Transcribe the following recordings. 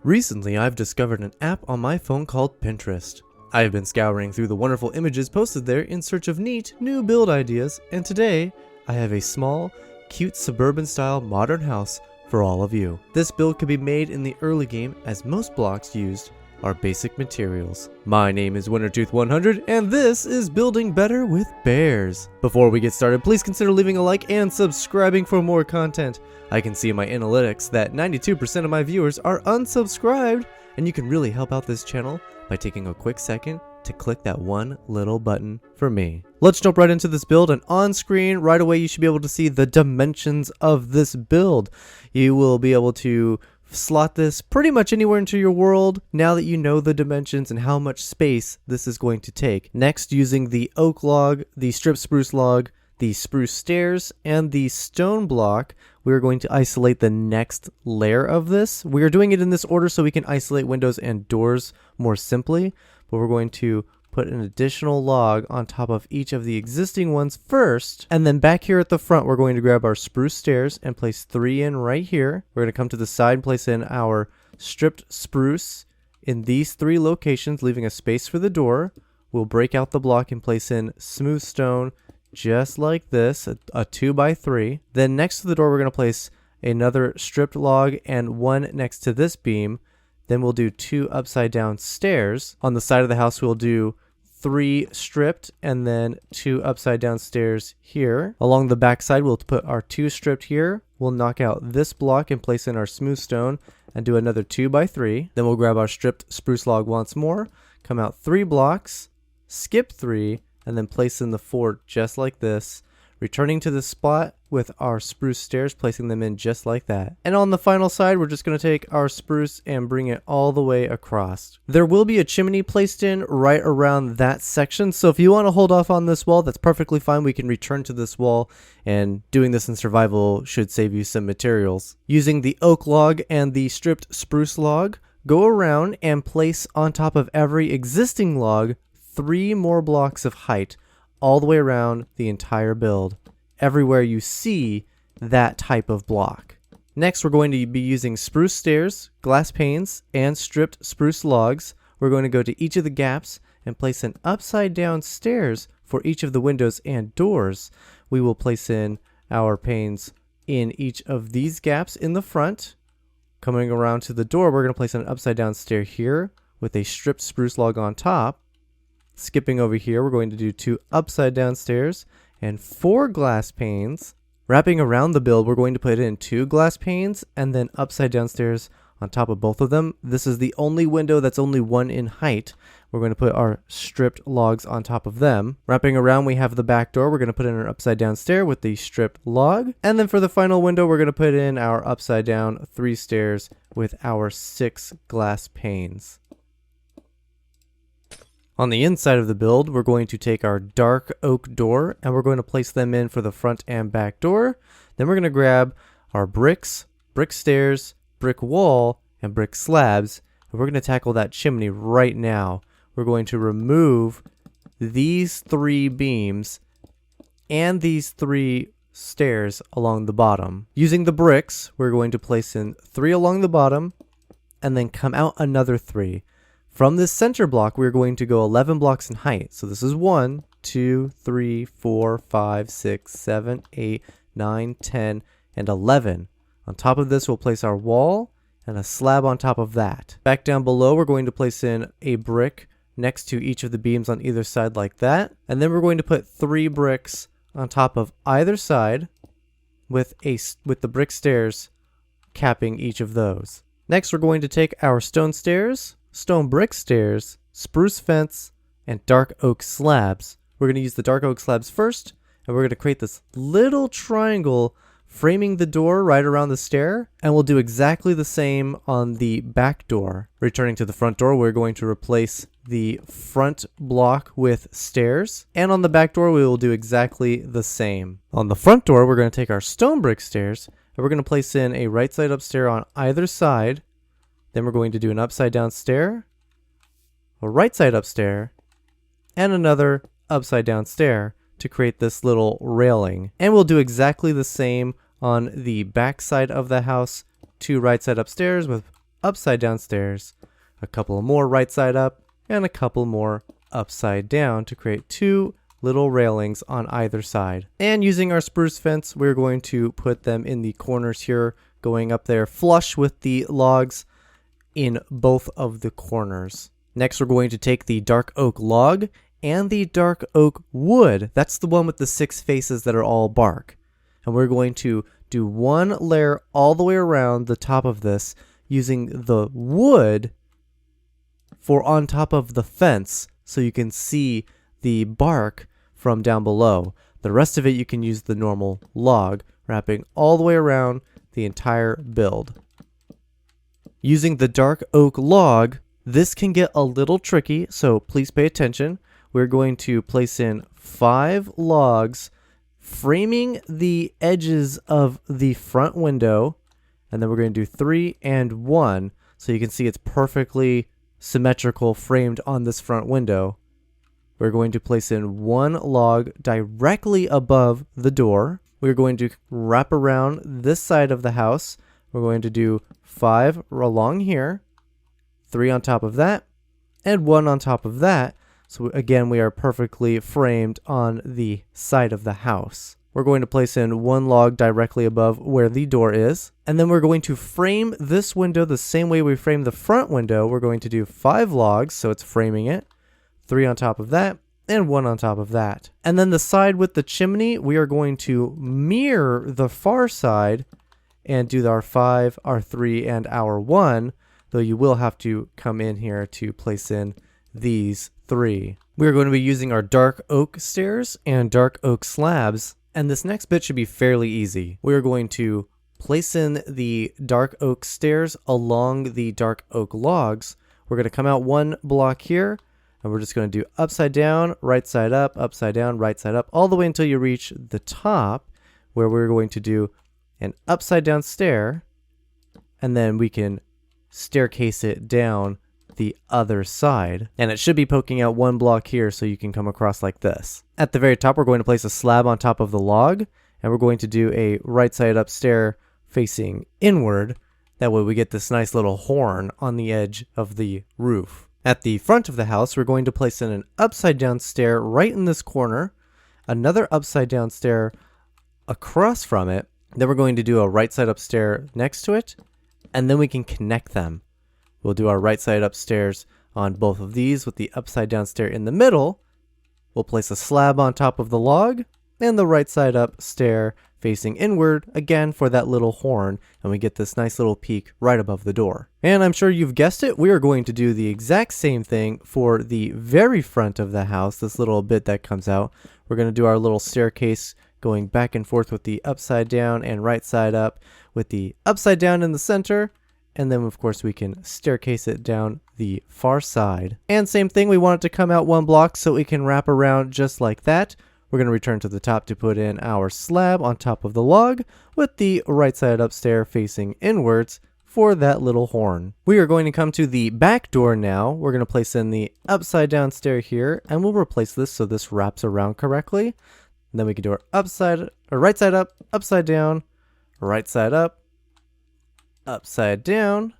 Recently, I've discovered an app on my phone called Pinterest. I have been scouring through the wonderful images posted there in search of neat, new build ideas, and today, I have a small, cute suburban-style modern house for all of you. This build could be made in the early game as most blocks used are basic materials. My name is Wintertooth100 and this is Building Better with Bears. Before we get started, please consider leaving a like and subscribing for more content. I can see in my analytics that 92% of my viewers are unsubscribed, and you can really help out this channel by taking a quick second to click that one little button for me. Let's jump right into this build, and on screen right away you should be able to see the dimensions of this build. You will be able to slot this pretty much anywhere into your world now that you know the dimensions and how much space this is going to take. Next, using the oak log, the strip spruce log, the spruce stairs, and the stone block, we're going to isolate the next layer of this. We are doing it in this order so we can isolate windows and doors more simply, but we're going to put an additional log on top of each of the existing ones first, and then back here at the front we're going to grab our spruce stairs and place 3 in right here. We're going to come to the side and place in our stripped spruce in these 3 locations, leaving a space for the door. We'll break out the block and place in smooth stone just like this, a 2x3. Then next to the door we're going to place another stripped log and one next to this beam. Then we'll do 2 upside down stairs. On the side of the house we'll do 3 stripped and then 2 upside down stairs here. Along the back side we'll put our 2 stripped here. We'll knock out this block and place in our smooth stone and do another 2x3. Then we'll grab our stripped spruce log once more, come out 3 blocks, skip 3, and then place in the 4 just like this, returning to the spot with our spruce stairs, placing them in just like that. And on the final side, we're just going to take our spruce and bring it all the way across. There will be a chimney placed in right around that section, so if you want to hold off on this wall, that's perfectly fine. We can return to this wall, and doing this in survival should save you some materials. Using the oak log and the stripped spruce log, go around and place on top of every existing log 3 more blocks of height all the way around the entire build, everywhere you see that type of block. Next, we're going to be using spruce stairs, glass panes, and stripped spruce logs. We're going to go to each of the gaps and place an upside down stairs for each of the windows and doors. We will place in our panes in each of these gaps in the front. Coming around to the door, we're going to place an upside down stair here with a stripped spruce log on top. Skipping over here, we're going to do 2 upside down stairs and 4 glass panes. Wrapping around the build, we're going to put in 2 glass panes and then upside down stairs on top of both of them. This is the only window that's only 1 in height. We're going to put our stripped logs on top of them. Wrapping around, we have the back door. We're going to put in an upside down stair with the stripped log. And then for the final window, we're going to put in our upside down 3 stairs with our 6 glass panes. On the inside of the build, we're going to take our dark oak door and we're going to place them in for the front and back door. Then we're going to grab our bricks, brick stairs, brick wall, and brick slabs, and we're going to tackle that chimney right now. We're going to remove these 3 beams and these 3 stairs along the bottom. Using the bricks, we're going to place in 3 along the bottom and then come out another 3. From this center block, we're going to go 11 blocks in height. So this is 1, 2, 3, 4, 5, 6, 7, 8, 9, 10, and 11. On top of this, we'll place our wall and a slab on top of that. Back down below, we're going to place in a brick next to each of the beams on either side like that. And then we're going to put 3 bricks on top of either side with the brick stairs capping each of those. Next, we're going to take our stone stairs, stone brick stairs, spruce fence, and dark oak slabs. We're going to use the dark oak slabs first, and we're going to create this little triangle framing the door right around the stair, and we'll do exactly the same on the back door. Returning to the front door, we're going to replace the front block with stairs, and on the back door we will do exactly the same. On the front door, we're going to take our stone brick stairs, and we're going to place in a right side up stair on either side. Then we're going to do an upside down stair, a right side up stair, and another upside down stair to create this little railing. And we'll do exactly the same on the back side of the house, 2 right side upstairs with upside down stairs, a couple more right side up, and a couple more upside down to create 2 little railings on either side. And using our spruce fence, we're going to put them in the corners here, going up there flush with the logs in both of the corners. Next, we're going to take the dark oak log and the dark oak wood. That's the one with the 6 faces that are all bark. And we're going to do 1 layer all the way around the top of this using the wood for on top of the fence so you can see the bark from down below. The rest of it you can use the normal log, wrapping all the way around the entire build. Using the dark oak log, this can get a little tricky, so please pay attention. We're going to place in 5 logs, framing the edges of the front window, and then we're going to do 3 and 1, so you can see it's perfectly symmetrical framed on this front window. We're going to place in 1 log directly above the door. We're going to wrap around this side of the house. We're going to do 5 along here, 3 on top of that, and 1 on top of that. So again, we are perfectly framed on the side of the house. We're going to place in 1 log directly above where the door is. And then we're going to frame this window the same way we frame the front window. We're going to do 5 logs, so it's framing it. 3 on top of that, and 1 on top of that. And then the side with the chimney, we are going to mirror the far side and do our 5, our 3, and our 1, though you will have to come in here to place in these 3. We're going to be using our dark oak stairs and dark oak slabs, and this next bit should be fairly easy. We're going to place in the dark oak stairs along the dark oak logs. We're going to come out 1 block here, and we're just going to do upside down, right side up, upside down, right side up, all the way until you reach the top, where we're going to do an upside down stair, and then we can staircase it down the other side. And it should be poking out 1 block here so you can come across like this. At the very top, we're going to place a slab on top of the log, and we're going to do a right side up stair facing inward. That way we get this nice little horn on the edge of the roof. At the front of the house, we're going to place in an upside down stair right in this corner, another upside down stair across from it, then we're going to do a right side up stair next to it, and then we can connect them. We'll do our right side upstairs on both of these with the upside down stair in the middle. We'll place a slab on top of the log and the right side up stair facing inward again for that little horn, and we get this nice little peak right above the door. And I'm sure you've guessed it, we are going to do the exact same thing for the very front of the house, this little bit that comes out. We're going to do our little staircase going back and forth with the upside down and right side up with the upside down in the center. And then of course we can staircase it down the far side. And same thing, we want it to come out 1 block so it can wrap around just like that. We're going to return to the top to put in our slab on top of the log with the right side up stair facing inwards for that little horn. We are going to come to the back door now. We're going to place in the upside down stair here, and we'll replace this so this wraps around correctly. And then we can do our upside or right side up, upside down, right side up, upside down,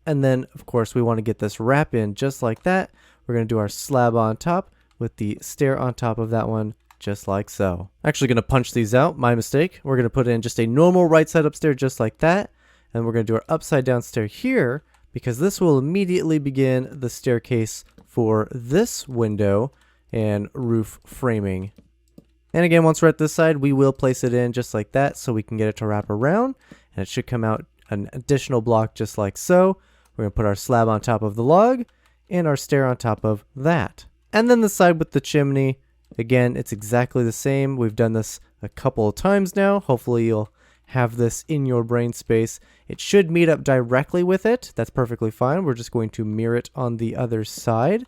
and then of course we want to get this wrap in just like that. We're going to do our slab on top with the stair on top of that one just like so. Actually going to punch these out, my mistake. We're going to put in just a normal right side up stair just like that, and we're going to do our upside down stair here because this will immediately begin the staircase for this window and roof framing. And again, once we're at this side, we will place it in just like that so we can get it to wrap around, and it should come out an additional block just like so. We're going to put our slab on top of the log and our stair on top of that. And then the side with the chimney, again, it's exactly the same. We've done this a couple of times now. Hopefully you'll have this in your brain space. It should meet up directly with it. That's perfectly fine. We're just going to mirror it on the other side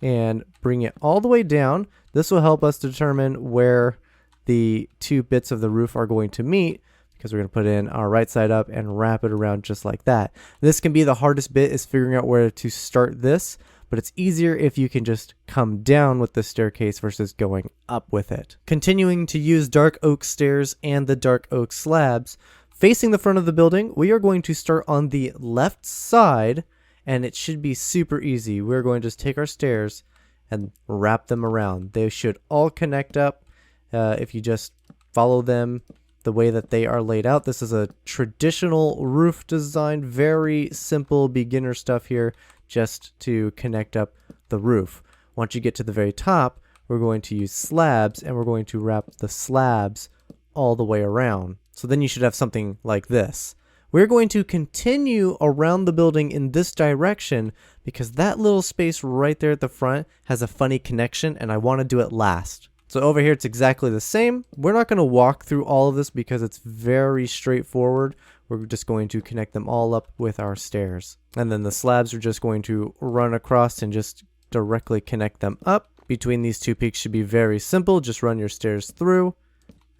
and bring it all the way down. This will help us determine where the 2 bits of the roof are going to meet, because we're going to put in our right side up and wrap it around just like that. This can be the hardest bit, is figuring out where to start this, but it's easier if you can just come down with the staircase versus going up with it. Continuing to use dark oak stairs and the dark oak slabs, facing the front of the building, we are going to start on the left side, and it should be super easy. We're going to just take our stairs and wrap them around. They should all connect up if you just follow them the way that they are laid out. This is a traditional roof design, very simple beginner stuff here, just to connect up the roof. Once you get to the very top, we're going to use slabs, and we're going to wrap the slabs all the way around. So then you should have something like this. We're going to continue around the building in this direction because that little space right there at the front has a funny connection, and I want to do it last. So over here it's exactly the same. We're not going to walk through all of this because it's very straightforward. We're just going to connect them all up with our stairs. And then the slabs are just going to run across and just directly connect them up. Between these two peaks should be very simple. Just run your stairs through,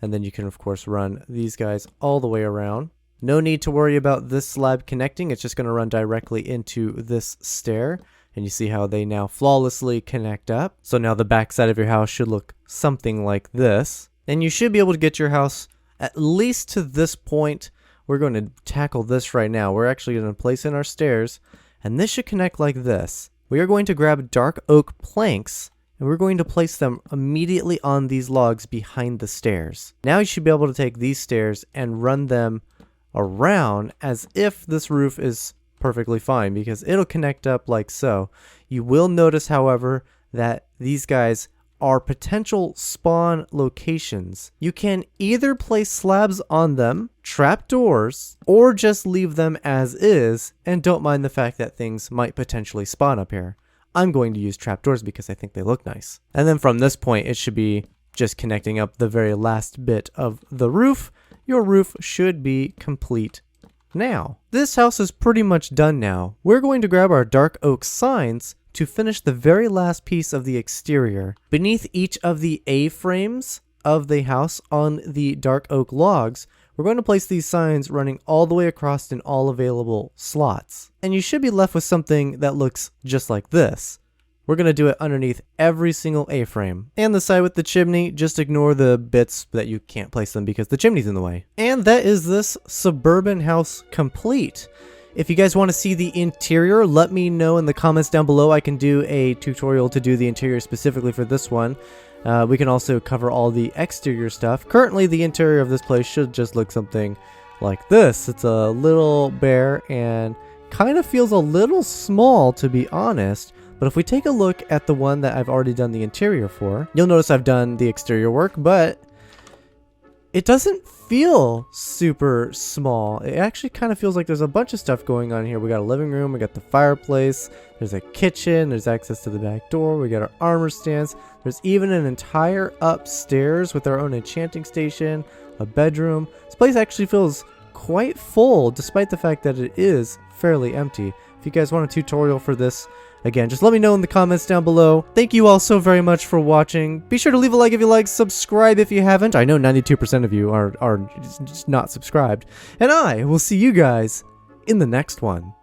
and then you can of course run these guys all the way around. No need to worry about this slab connecting. It's just going to run directly into this stair. And you see how they now flawlessly connect up. So now the back side of your house should look something like this. And you should be able to get your house at least to this point. We're going to tackle this right now. We're actually going to place in our stairs, and this should connect like this. We are going to grab dark oak planks, and we're going to place them immediately on these logs behind the stairs. Now you should be able to take these stairs and run them around as if this roof is perfectly fine, because it'll connect up like so. You will notice, however, that these guys are potential spawn locations. You can either place slabs on them, trapdoors, or just leave them as is and don't mind the fact that things might potentially spawn up here. I'm going to use trapdoors because I think they look nice. And then from this point, it should be just connecting up the very last bit of the roof. Your roof should be complete now. This house is pretty much done now. We're going to grab our dark oak signs to finish the very last piece of the exterior. Beneath each of the A-frames of the house on the dark oak logs, we're going to place these signs running all the way across in all available slots. And you should be left with something that looks just like this. We're going to do it underneath every single A-frame. And the side with the chimney, just ignore the bits that you can't place them because the chimney's in the way. And that is this suburban house complete. If you guys want to see the interior, let me know in the comments down below. I can do a tutorial to do the interior specifically for this one. We can also cover all the exterior stuff. Currently, the interior of this place should just look something like this. It's a little bare and kind of feels a little small, to be honest. But if we take a look at the one that I've already done the interior for, you'll notice I've done the exterior work, but it doesn't feel super small. It actually kind of feels like there's a bunch of stuff going on here. We got a living room, we got the fireplace, there's a kitchen, there's access to the back door, we got our armor stands, there's even an entire upstairs with our own enchanting station, a bedroom. This place actually feels quite full despite the fact that it is fairly empty. If you guys want a tutorial for this, again, just let me know in the comments down below. Thank you all so very much for watching. Be sure to leave a like if you like, subscribe if you haven't. I know 92% of you are just not subscribed. And I will see you guys in the next one.